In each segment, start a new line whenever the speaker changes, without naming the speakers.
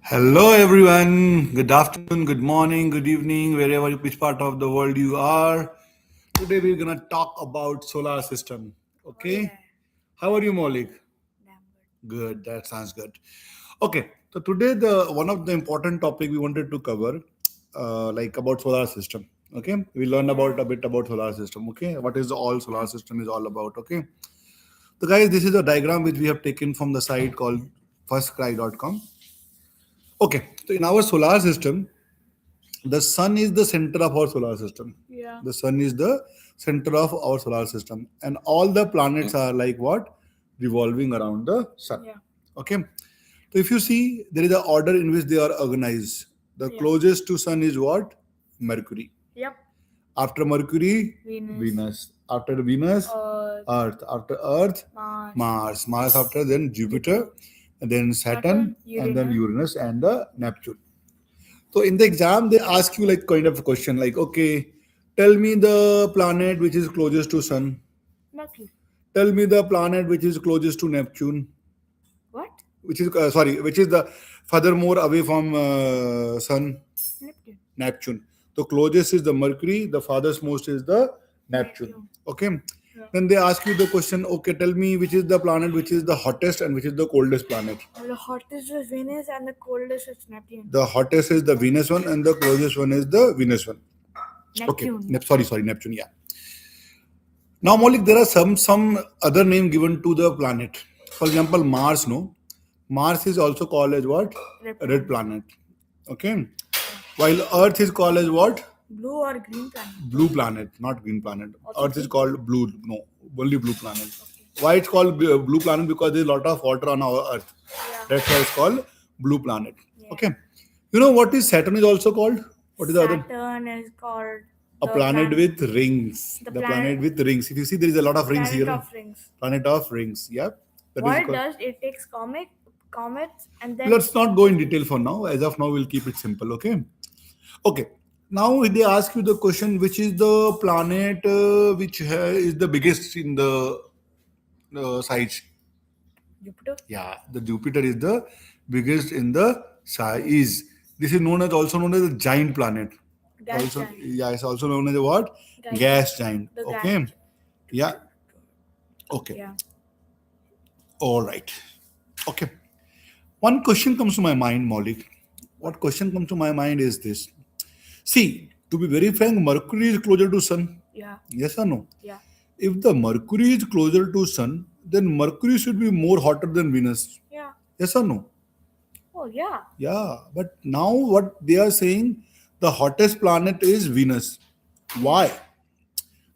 Hello, everyone. Good afternoon, good morning, good evening, wherever which part of the world you are. Today we're gonna talk about solar system. Okay. How are you, Maulik? Good. That sounds good. Okay. So today the one of the important topic we wanted to cover, like about solar system. Okay. We learn about a bit about solar system. Okay. What is the all solar system is all about. Okay. So guys, this is a diagram which we have taken from the site called firstcry.com. Okay. So in our solar system, the sun is the center of our solar system. The sun is the center of our solar system, and all the planets are like what, revolving around the sun. Okay. So if you see, there is an order in which they are organized. The closest to sun is what? Mercury. After Mercury, Venus. After Venus, Earth. After Earth, Mars. Mars after then Jupiter, and then Saturn, and then Uranus and the Neptune. So in the exam, they ask you like kind of a question like, okay, tell me the planet which is closest to Sun. Tell me the planet which is closest to Neptune. Which is which is the furthermore away from Sun? Neptune. The closest is the Mercury. The farthest most is the Neptune. Okay. Then they ask you the question, okay, tell me which is the planet which is the hottest and which is the coldest planet.
The hottest is Venus and the coldest is Neptune.
The hottest is the Venus one and the closest one is the Venus one.
Neptune.
Okay. Sorry, Neptune. Yeah. Now, Maulik, there are some other name given to the planet. For example, Mars. No, Mars is also called as what? Red planet. Okay. While Earth is called as what?
Blue or green planet?
Blue planet, not green planet. Earth is called blue. No, only blue planet. Why it's called blue planet? Because there's a lot of water on our Earth. That's why it's called blue planet. Okay. You know what is Saturn is also called? What is the other?
Saturn is called
a planet with rings. The planet with rings. If you see, there is a lot of rings here.
Planet of rings.
Planet of rings. Yeah.
What it does, it takes comets and then.
Let's not go in detail for now. As of now, we'll keep it simple. Okay. Okay. Now they ask you the question, which is the planet which is the biggest in the size?
Jupiter.
Yeah, the Jupiter is the biggest in the size. This is also known as a giant planet.
Giant.
Yeah, it's also known as a what? Gas giant. Okay.
Gas.
Yeah. Okay.
Yeah.
All right. Okay. One question comes to my mind, Maulik. What question comes to my mind is this. See, to be very frank, Mercury is closer to Sun.
Yeah.
Yes or no?
Yeah.
If the Mercury is closer to Sun, then Mercury should be more hotter than Venus.
Yeah.
Yes or no?
Oh, yeah.
Yeah. But now what they are saying, the hottest planet is Venus. Why?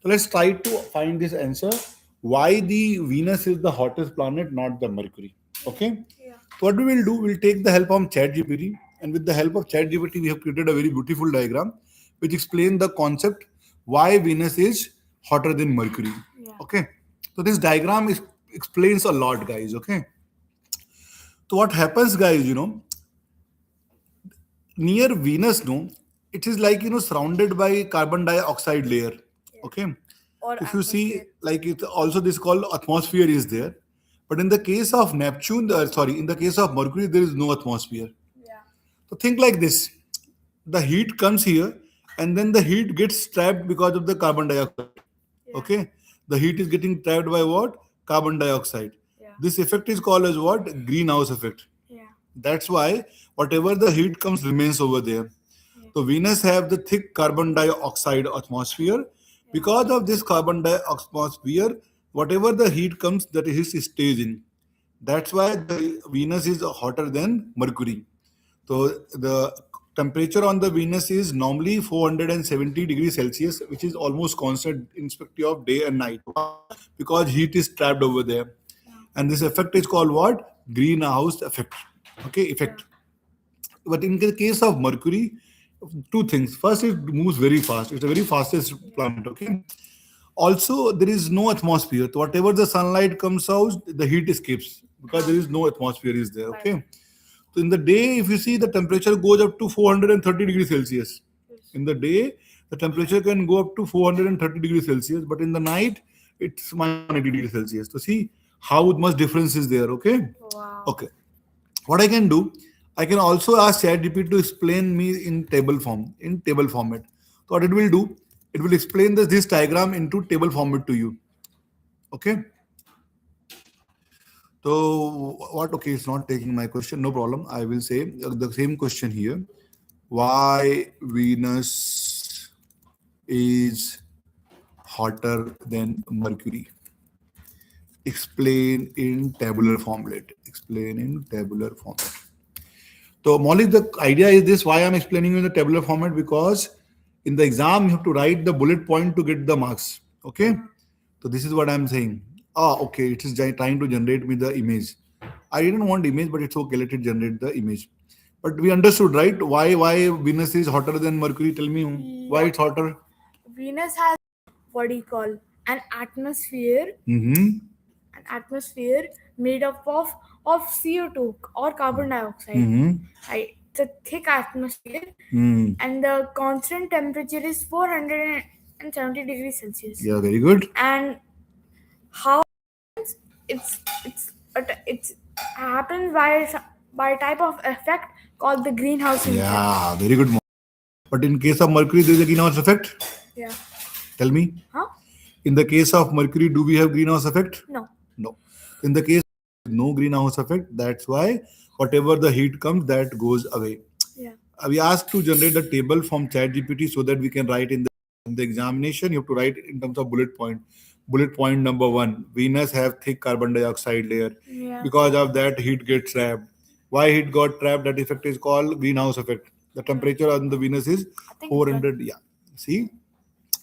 So let's try to find this answer. Why the Venus is the hottest planet, not the Mercury. Okay?
Yeah.
So what we will do, we'll take the help of ChatGPT. And with the help of ChatGPT, we have created a very beautiful diagram which explains the concept why Venus is hotter than Mercury.
Yeah.
Okay. So this diagram explains a lot, guys. Okay. So what happens, guys, near Venus, it is like, surrounded by carbon dioxide layer.
Yeah.
Okay.
Or
if you see, like it also this called atmosphere is there. But in the case of Neptune, in the case of Mercury, there is no atmosphere.
Yeah.
So think like this. The heat comes here and then the heat gets trapped because of the carbon dioxide.
Yeah.
Okay. The heat is getting trapped by what? Carbon dioxide.
Yeah.
This effect is called as what? Greenhouse effect.
Yeah.
That's why whatever the heat comes remains over there.
Yeah.
So Venus have the thick carbon dioxide atmosphere. Because of this carbon dioxide atmosphere, whatever the heat comes, that heat stays in. That's why the Venus is hotter than Mercury. So the temperature on the Venus is normally 470 degrees Celsius, which is almost constant irrespective of day and night, because heat is trapped over there. And this effect is called what? Greenhouse effect. Okay, effect. But in the case of Mercury, two things. First, it moves very fast. It's the very fastest planet. Okay. Also, there is no atmosphere. So whatever the sunlight comes out, the heat escapes because there is no atmosphere is there. Okay. So in the day, if you see, the temperature goes up to 430 degrees Celsius. In the day, the temperature can go up to 430 degrees Celsius, but in the night, it's minus 80 degrees Celsius. So see how much difference is there. Okay.
Wow.
Okay. What I can do, I can also ask ChatGPT to explain me in table form, in table format. So what it will do, it will explain this diagram into table format to you. Okay. So what? Okay, it's not taking my question. No problem. I will say the same question here. Why Venus is hotter than Mercury? Explain in tabular format. Explain in tabular format. So, Maulik, the idea is this, why I'm explaining you in the tabular format, because in the exam you have to write the bullet point to get the marks. Okay. So this is what I'm saying. Ah, okay. It is trying to generate me the image. I didn't want image, but it's okay. Let it generate the image. But we understood, right? Why Venus is hotter than Mercury? Tell me why it's hotter.
Venus has what do you call an atmosphere,
Mm-hmm.
an atmosphere made up of CO2 or carbon dioxide.
Mm-hmm.
Right, it's a thick atmosphere,
Mm.
and the constant temperature is 470 degrees Celsius.
Yeah, very good.
And how it's happens by a type of effect called the greenhouse effect.
Yeah, very good. But in case of Mercury, there is a greenhouse effect.
Yeah.
Tell me.
Huh?
In the case of Mercury, do we have greenhouse effect?
No.
No. In the case no greenhouse effect, that's why whatever the heat comes, that goes away.
Yeah.
We asked to generate the table from ChatGPT so that we can write in the examination. You have to write in terms of bullet point. Bullet point number 1: Venus have thick carbon dioxide layer.
Yeah.
Because of that, heat gets trapped. Why heat got trapped? That effect is called greenhouse effect. The temperature on the Venus is
I think
400. Yeah. See,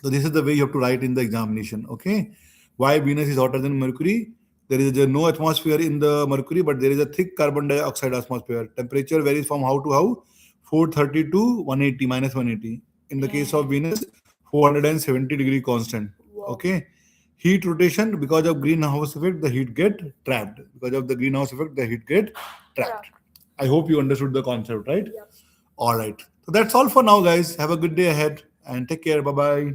so this is the way you have to write in the examination. Okay. Why Venus is hotter than Mercury? There is no atmosphere in the Mercury, but there is a thick carbon dioxide atmosphere. Temperature varies from how to how? 430 to 180 minus 180. In the case of Venus, 470-degree constant.
Wow.
Okay. Heat rotation, because of greenhouse effect, the heat get trapped. Because of the greenhouse effect, the heat get trapped. I hope you understood the concept, right?
Yep.
All right. So that's all for now, guys. Have a good day ahead and take care. Bye bye.